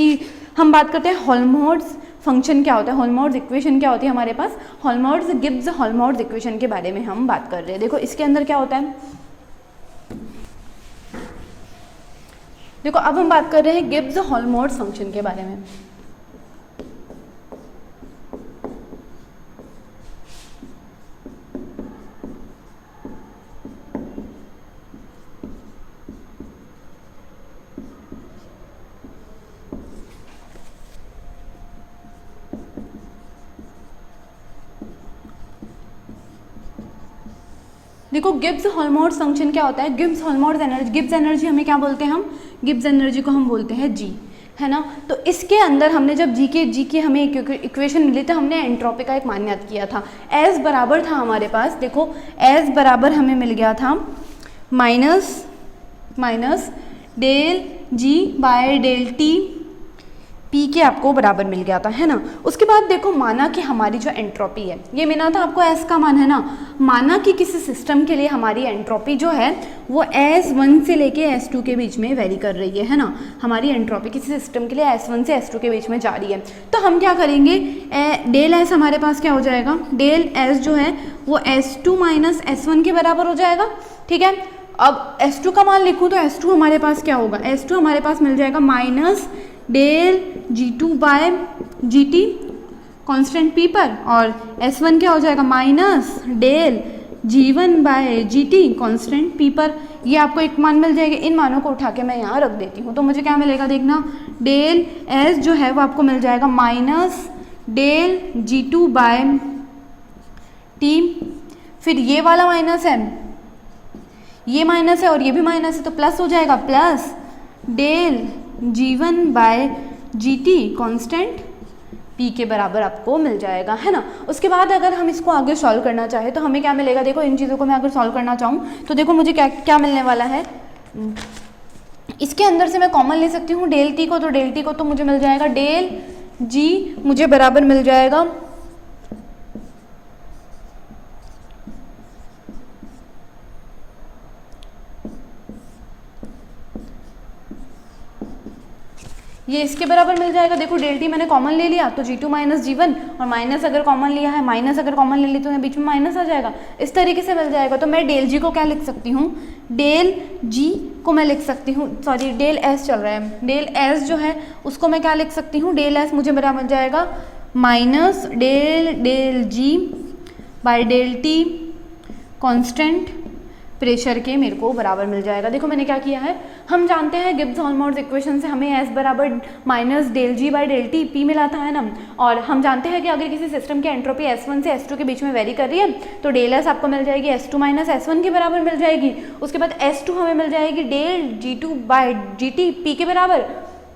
हेल्महोल्ट्ज़ फंक्शन क्या होता है, हेल्महोल्ट्ज़ इक्वेशन क्या होती है हमारे पास, हेल्महोल्ट्ज़ गिब्स हेल्महोल्ट्ज़ इक्वेशन के बारे में हम बात कर रहे हैं। देखो इसके अंदर क्या होता है, देखो अब हम बात कर रहे हैं गिब्स हेल्महोल्ट्ज़ फंक्शन के बारे में। देखो गिब्स हेल्महोल्ट्ज़ फंक्शन क्या होता है, Gibbs Helmholtz energy, Gibbs energy हमें क्या बोलते हैं, हम गिब्स एनर्जी को हम बोलते हैं जी, है ना। तो इसके अंदर हमने जब जी के हमें इक्वेशन मिली तो हमने एंट्रोपी का एक मान याद किया था। एस बराबर था हमारे पास, देखो एस बराबर हमें मिल गया था minus del G by del T P के आपको बराबर मिल गया था, है ना। उसके बाद देखो माना कि हमारी जो एंट्रोपी है, ये मिला था आपको एस का मान, है ना। माना कि किसी सिस्टम के लिए हमारी एंट्रोपी जो है वो S1 से लेके S2 के बीच में वेरी कर रही है ना। हमारी एंट्रोपी किसी सिस्टम के लिए S1 से S2 के बीच में जा रही है, तो हम क्या करेंगे, डेल एस हमारे पास क्या हो जाएगा, डेल एस जो है वो S2 माइनस S1 के बराबर हो जाएगा, ठीक है। अब S2 का मान लिखूँ तो S2 हमारे पास क्या होगा, S2 हमारे पास मिल जाएगा minus del G2 by GT constant P पर, और S1 क्या हो जाएगा minus del G1 by GT constant P पर। ये आपको एक मान मिल जाएगा, इन मानों को उठा के मैं यहाँ रख देती हूँ तो मुझे क्या मिलेगा, देखना डेल S जो है वो आपको मिल जाएगा minus del G2 bye T, फिर ये वाला माइनस है, ये माइनस है और ये भी माइनस है तो प्लस हो जाएगा, plus del G1 by GT constant P के बराबर आपको मिल जाएगा, है ना। उसके बाद अगर हम इसको आगे सॉल्व करना चाहें तो हमें क्या मिलेगा, देखो इन चीज़ों को मैं अगर सॉल्व करना चाहूँ तो देखो मुझे क्या क्या मिलने वाला है, इसके अंदर से मैं कॉमन ले सकती हूँ डेल टी को, तो डेल टी को तो मुझे मिल जाएगा डेल जी मुझे बराबर मिल जाएगा ये इसके बराबर मिल जाएगा। देखो डेल टी मैंने कॉमन ले लिया तो G2 माइनस G1, और माइनस अगर कॉमन लिया है, माइनस अगर कॉमन ले ली तो बीच में माइनस आ जाएगा, इस तरीके से मिल जाएगा। तो मैं डेल G को क्या लिख सकती हूँ, डेल G को मैं लिख सकती हूँ, सॉरी डेल S चल रहा है, डेल S जो है उसको मैं क्या लिख सकती हूँ, डेल S मुझे बराबर मिल जाएगा minus del G by del T constant pressure के मेरे को बराबर मिल जाएगा। देखो मैंने क्या किया है, हम जानते हैं गिब्स हॉल्मोर्ट्ज़ इक्वेशन से हमें S बराबर minus del G by del T P मिला था, है ना। और हम जानते हैं कि अगर किसी सिस्टम की एंट्रोपी S1 से S2 के बीच में वेरी कर रही है तो डेल S आपको मिल जाएगी S2 माइनस S1 के बराबर मिल जाएगी। उसके बाद S2 हमें मिल जाएगी del G2 by GT P के बराबर,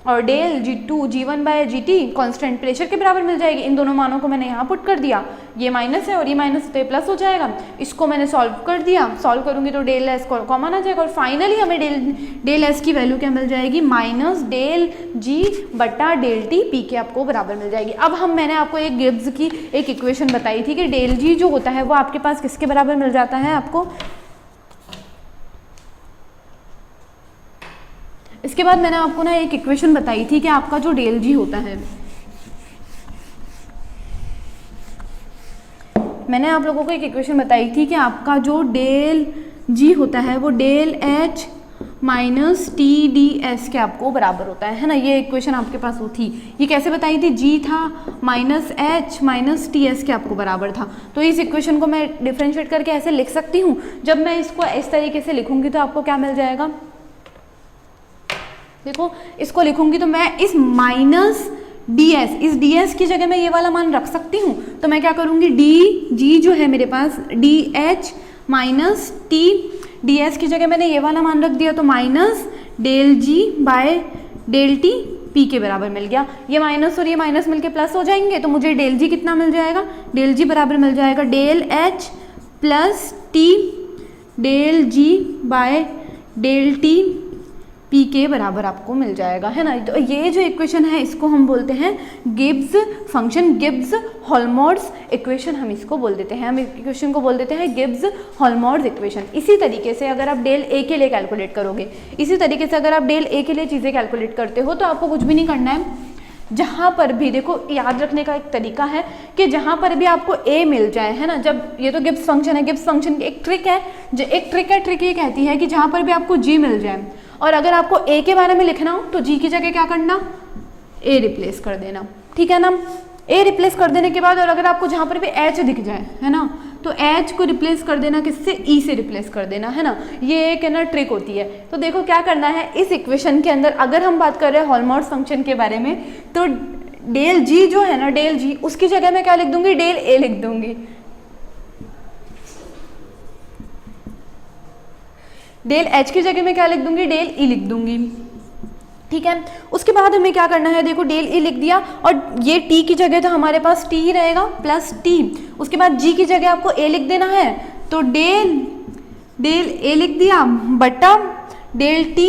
और del G2 G1 by GT constant pressure के बराबर मिल जाएगी। इन दोनों मानों को मैंने यहाँ पुट कर दिया, ये माइनस है और ये माइनस तो ये प्लस हो जाएगा। इसको मैंने सॉल्व कर दिया, सॉल्व करूँगी तो डेल S कॉमन आ जाएगा, और फाइनली हमें डेल S की वैल्यू क्या मिल जाएगी, माइनस डेल G बटा डेल T P के आपको बराबर मिल जाएगी। अब मैंने आपको एक गिब्स की एक इक्वेशन बताई थी कि डेल G जो होता है वो आपके पास किसके बराबर मिल जाता है आपको। इसके बाद मैंने आपको ना एक इक्वेशन बताई थी कि आपका जो डेल G होता है, मैंने आप लोगों को एक इक्वेशन बताई थी कि आपका जो डेल G होता है वो डेल H माइनस TDS के आपको बराबर होता है ना। ये इक्वेशन आपके पास वो थी, ये कैसे बताई थी, G था माइनस H माइनस TS के आपको बराबर था। तो इस इक्वेशन को मैं डिफ्रेंशिएट करके ऐसे लिख सकती हूँ। जब मैं इसको इस तरीके से लिखूंगी तो आपको क्या मिल जाएगा, देखो इसको लिखूंगी तो मैं इस माइनस ds, इस ds की जगह मैं ये वाला मान रख सकती हूँ। तो मैं क्या करूँगी, dg जो है मेरे पास dh माइनस t, ds की जगह मैंने ये वाला मान रख दिया तो minus del g by del t p के बराबर मिल गया। ये माइनस और ये माइनस मिलके प्लस हो जाएंगे तो मुझे डेल g कितना मिल जाएगा, डेल g बराबर मिल जाएगा del h plus t del g by del t P के बराबर आपको मिल जाएगा, है ना। तो ये जो इक्वेशन है इसको हम बोलते हैं गिब्स फंक्शन, गिब्स हॉल्मोर्ट्ज़ इक्वेशन हम इसको बोल देते हैं, हम इक्वेशन को बोल देते हैं गिब्स हॉल्मोर्ट्ज़ इक्वेशन। इसी तरीके से अगर आप डेल A के लिए कैलकुलेट करोगे, इसी तरीके से अगर आप डेल A के लिए चीज़ें कैलकुलेट करते हो तो आपको कुछ भी नहीं करना है। जहाँ पर भी देखो, याद रखने का एक तरीका है कि जहाँ पर भी आपको A मिल जाए, है ना, जब ये तो गिब्स फंक्शन है, गिब्स फंक्शन की एक ट्रिक है, जो एक ट्रिक ये कहती है कि जहाँ पर भी आपको G मिल जाए और अगर आपको A के बारे में लिखना हो तो G की जगह क्या करना, A रिप्लेस कर देना, ठीक है ना। A रिप्लेस कर देने के बाद और अगर आपको जहाँ पर भी H दिख जाए, है ना, तो H को रिप्लेस कर देना किससे, E से रिप्लेस कर देना, है ना। ये एक है ना ट्रिक होती है। तो देखो क्या करना है इस इक्वेशन के अंदर, अगर हम बात कर रहे हैं हॉल्मोर्ट्ज़ फंक्शन के बारे में, तो डेल G जो है ना, डेल G उसकी जगह मैं क्या लिख दूंगी, डेल A लिख दूंगी, डेल H की जगह में क्या लिख दूंगी, डेल E लिख दूंगी, ठीक है। उसके बाद हमें क्या करना है, देखो डेल E लिख दिया और ये T की जगह तो हमारे पास T ही रहेगा प्लस T, उसके बाद G की जगह आपको A लिख देना है तो डेल A लिख दिया बटा डेल T,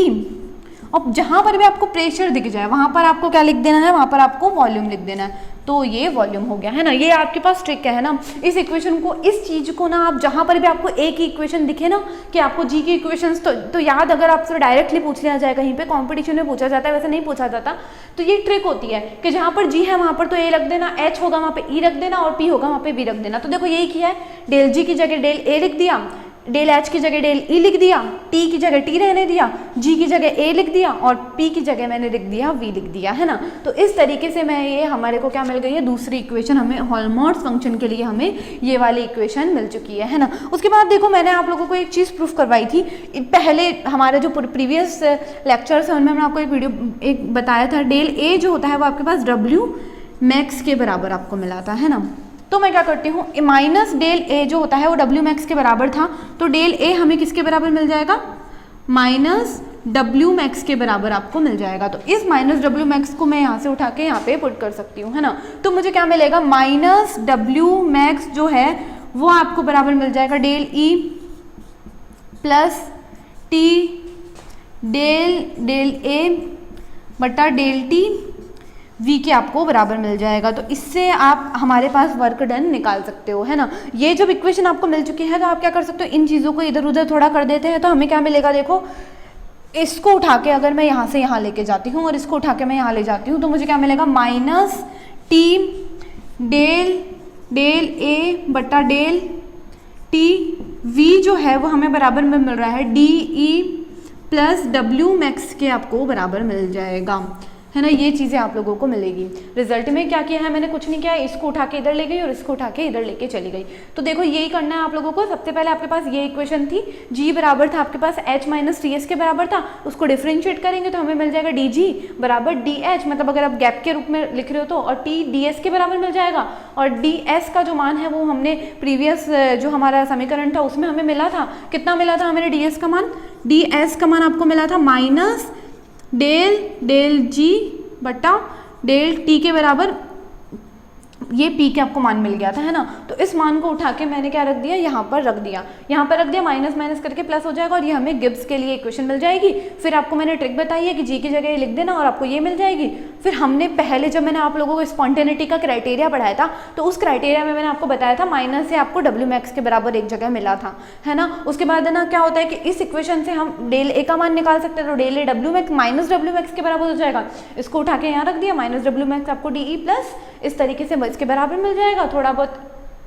और जहाँ पर भी आपको प्रेशर दिख जाए वहाँ पर आपको क्या लिख देना है, वहाँ पर आपको वॉल्यूम लिख देना है। तो ये वॉल्यूम हो गया, है ना। ये आपके पास ट्रिक है ना, इस इक्वेशन को, इस चीज़ को ना आप जहाँ पर भी आपको A की इक्वेशन दिखे ना कि आपको G की इक्वेशंस तो याद, अगर आपसे डायरेक्टली पूछ लिया जाए, कहीं पे कंपटीशन में पूछा जाता है, वैसे नहीं पूछा जाता, तो ये ट्रिक होती है कि जहाँ पर G है वहाँ पर तो A रख देना, H होगा वहाँ पे E रख देना और P होगा वहाँ पे B रख देना। तो देखो यही किया है, डेल G की जगह डेल A लिख दिया, डेल H की जगह डेल E लिख दिया, T की जगह T रहने दिया, G की जगह A लिख दिया और P की जगह मैंने लिख दिया V लिख दिया, है ना। तो इस तरीके से मैं ये हमारे को क्या मिल गई है, दूसरी इक्वेशन हमें हॉल्मोर्ट्ज़ फंक्शन के लिए हमें ये वाली इक्वेशन मिल चुकी है ना। उसके बाद देखो मैंने आप लोगों को एक चीज़ प्रूफ करवाई थी पहले, हमारे जो प्रीवियस लेक्चर्स हैं उनमें मैंने आपको एक वीडियो एक बताया था, डेल A जो होता है वो आपके पास W मैक्स के बराबर आपको मिला था, है ना। तो मैं क्या करती हूँ, माइनस डेल A जो होता है वो W मैक्स के बराबर था, तो डेल A हमें किसके बराबर मिल जाएगा, माइनस W मैक्स के बराबर आपको मिल जाएगा। तो इस माइनस W मैक्स को मैं यहाँ से उठा के यहाँ पे पुट कर सकती हूँ, है ना। तो मुझे क्या मिलेगा, माइनस W मैक्स जो है वो आपको बराबर मिल जाएगा del E plus T del A बटा डेल T V के आपको बराबर मिल जाएगा। तो इससे आप हमारे पास वर्क डन निकाल सकते हो, है ना। ये जब इक्वेशन आपको मिल चुकी है तो आप क्या कर सकते हो, इन चीज़ों को इधर उधर थोड़ा कर देते हैं तो हमें क्या मिलेगा, देखो इसको उठा के अगर मैं यहाँ से यहाँ लेके जाती हूँ और इसको उठा के मैं यहाँ ले जाती हूँ तो मुझे क्या मिलेगा, माइनस टी डेल ए बटा डेल टी वी जो है वो हमें बराबर में मिल रहा है D E plus W max के आपको बराबर मिल जाएगा, है ना। ये चीज़ें आप लोगों को मिलेगी। रिजल्ट में क्या किया है मैंने, कुछ नहीं किया, इसको उठा के इधर ले गई और इसको उठा के इधर लेके चली गई। तो देखो यही करना है आप लोगों को। सबसे पहले आपके पास ये इक्वेशन थी, g बराबर था आपके पास h माइनस टी एस के बराबर था, उसको डिफ्रेंशिएट करेंगे तो हमें मिल जाएगा डी जी बराबर डी एच, मतलब अगर आप गैप के रूप में लिख रहे हो तो, और t डी एस के बराबर मिल जाएगा। और डी एस का जो मान है वो हमने प्रीवियस जो हमारा समीकरण था उसमें हमें मिला था, कितना मिला था हमें डी एस का मान, डी एस का मान आपको मिला था माइनस डेल जी बटा डेल टी के बराबर ये पी के आपको मान मिल गया था, है ना। तो इस मान को उठा के मैंने क्या रख दिया, यहाँ पर रख दिया, माइनस माइनस करके प्लस हो जाएगा और ये हमें गिब्स के लिए इक्वेशन मिल जाएगी। फिर आपको मैंने ट्रिक बताई है कि जी की जगह ये लिख देना और आपको ये मिल जाएगी। फिर हमने पहले जब मैंने आप लोगों को स्पॉन्टेनिटी का क्राइटेरिया पढ़ाया था तो उस क्राइटेरिया में मैंने आपको बताया था माइनस से आपको डब्ल्यू मैक्स के बराबर एक जगह मिला था, है ना। उसके बाद है ना क्या होता है कि इस इक्वेशन से हम डेल ए का मान निकाल सकते हैं, तो del A W max minus W max के बराबर हो जाएगा। इसको उठा के यहाँ रख दिया, माइनस डब्ल्यू मैक्स आपको डी ई प्लस इस तरीके से इसके बराबर मिल जाएगा। थोड़ा बहुत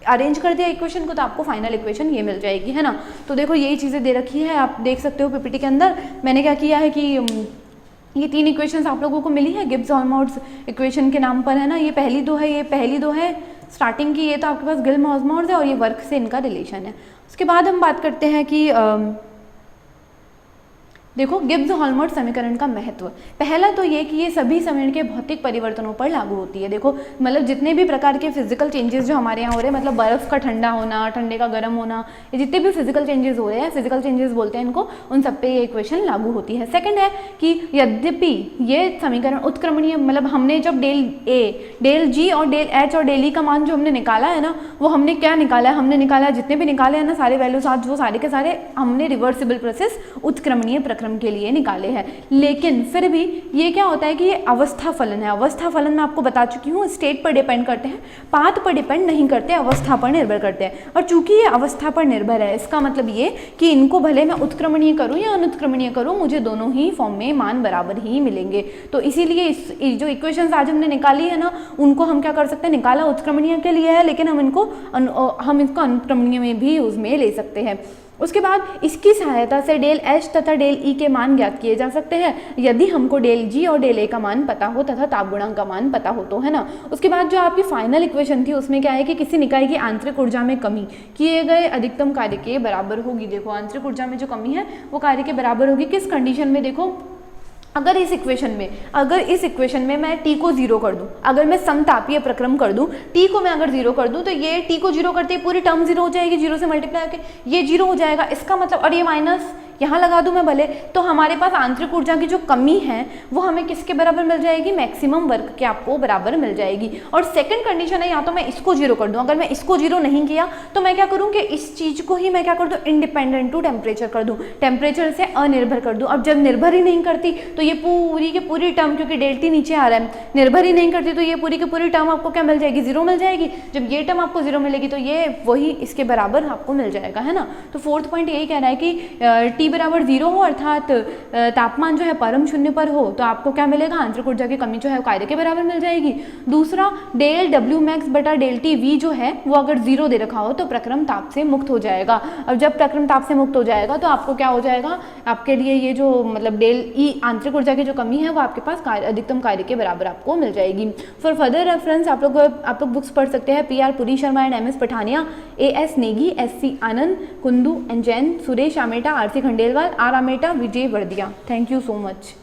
अरेंज कर दिया इक्वेशन को तो आपको फाइनल इक्वेशन ये मिल जाएगी, है ना। तो देखो यही चीज़ें दे रखी है, आप देख सकते हो पीपीटी के अंदर। मैंने क्या किया है कि ये तीन इक्वेशंस आप लोगों को मिली है गिब्स ऑलमोट्स इक्वेशन के नाम पर, है ना। ये पहली दो है स्टार्टिंग की, ये तो आपके पास गिल्म ऑलमोट्स है और ये वर्क से इनका रिलेशन है। उसके बाद हम बात करते हैं कि देखो गिब्स हॉलमोट समीकरण का महत्व। पहला तो ये कि ये सभी समीकरण के भौतिक परिवर्तनों पर लागू होती है। देखो मतलब जितने भी प्रकार के फिजिकल चेंजेस जो हमारे यहाँ हो रहे हैं, मतलब बर्फ़ का ठंडा होना, ठंडे का गर्म होना, ये जितने भी फिजिकल चेंजेस हो रहे हैं, फिजिकल चेंजेस बोलते हैं इनको, उन सब पे ये इक्वेशन लागू होती है। सेकंड है कि यद्यपि ये समीकरण उत्क्रमणीय, मतलब हमने जब डेल जी और डेल एच और डेल ई का मान जो हमने निकाला है ना, वो हमने क्या निकाला है, हमने निकाला है जितने भी निकाले हैं ना सारे वैल्यूज आज, वो सारे के सारे हमने रिवर्सिबल प्रोसेस उत्क्रमणीय प्रक्रम के लिए निकाले हैं। लेकिन फिर भी ये क्या होता है कि ये अवस्था फलन है। अवस्था फलन मैं आपको बता चुकी हूँ, स्टेट पर डिपेंड करते हैं, पाथ पर डिपेंड नहीं करते, अवस्था पर निर्भर करते हैं। और चूंकि ये अवस्था पर निर्भर है, इसका मतलब ये कि इनको भले मैं उत्क्रमणीय करूँ या अनुत्क्रमणीय करूँ, मुझे दोनों ही फॉर्म में मान बराबर ही मिलेंगे। तो इसीलिए इस जो इक्वेशंस आज हमने निकाली है ना, उनको हम क्या कर सकते हैं, निकाला उत्क्रमणीय के लिए है, लेकिन हम इसको अनुक्रमणीय में भी यूज में ले सकते हैं। उसके बाद इसकी सहायता से डेल एच तथा डेल ई के मान ज्ञात किए जा सकते हैं यदि हमको डेल जी और डेल ए का मान पता हो तथा ताप गुणांक का मान पता हो तो, है ना। उसके बाद जो आपकी फाइनल इक्वेशन थी उसमें क्या है कि किसी निकाय की आंतरिक ऊर्जा में कमी किए गए अधिकतम कार्य के बराबर होगी। देखो आंतरिक ऊर्जा में जो कमी है वो कार्य के बराबर होगी। किस कंडीशन में, देखो अगर इस इक्वेशन में मैं t को 0 कर दूं, अगर मैं समतापीय प्रक्रम कर दूं, t को मैं अगर 0 कर दूं तो ये t को 0 करते ही पूरी टर्म 0 हो जाएगी, 0 से मल्टीप्लाई करके ये 0 हो जाएगा। इसका मतलब, और ये माइनस यहाँ लगा दूं मैं भले, तो हमारे पास आंतरिक ऊर्जा की जो कमी है वो हमें किसके बराबर मिल जाएगी, मैक्सिमम वर्क के आपको बराबर मिल जाएगी। और सेकंड कंडीशन है, या तो मैं इसको 0 कर दूं, अगर मैं इसको 0 नहीं किया तो मैं क्या करूं कि इस चीज को ही मैं क्या कर दूं, इंडिपेंडेंट टू टेम्परेचर कर दूं, टेम्परेचर से अनिर्भर कर दूं। अब जब निर्भर ही नहीं करती तो ये पूरी की पूरी टर्म, क्योंकि डेल्टी नीचे आ रहा है, निर्भर ही नहीं करती तो ये पूरी की पूरी टर्म आपको क्या मिल जाएगी, 0 मिल जाएगी। जब ये टर्म आपको 0 मिलेगी तो ये वही इसके बराबर आपको मिल जाएगा, है ना। तो फोर्थ पॉइंट यही कह रहा है कि t बराबर 0 हो, अर्थात तापमान जो है परम शून्य पर हो, तो आपको क्या मिलेगा, आंतरिक ऊर्जा की कमी जो है कार्य के बराबर मिल जाएगी। दूसरा, डेल डब्ल्यू मैक्स बटा डेल टी वी जो है वो अगर 0 दे रखा हो तो प्रक्रम ताप से मुक्त हो जाएगा। अब जब प्रक्रम ताप से मुक्त हो जाएगा तो आपको क्या हो जाएगा, आपके लिए ये जो मतलब डेल ई आंतरिक ऊर्जा की जो कमी है वो आपके पास अधिकतम कार्य के बराबर आपको मिल जाएगी। फॉर फर्दर रेफरेंस आप लोग बुक्स पढ़ सकते हैं, PR Puri Sharma and MS Pathania, AS Negi, SC Anand, Kundu and Jain, Suresh Ameta, RC Khandelwal, R Ameta, Vijay Vardiya. Thank you so much.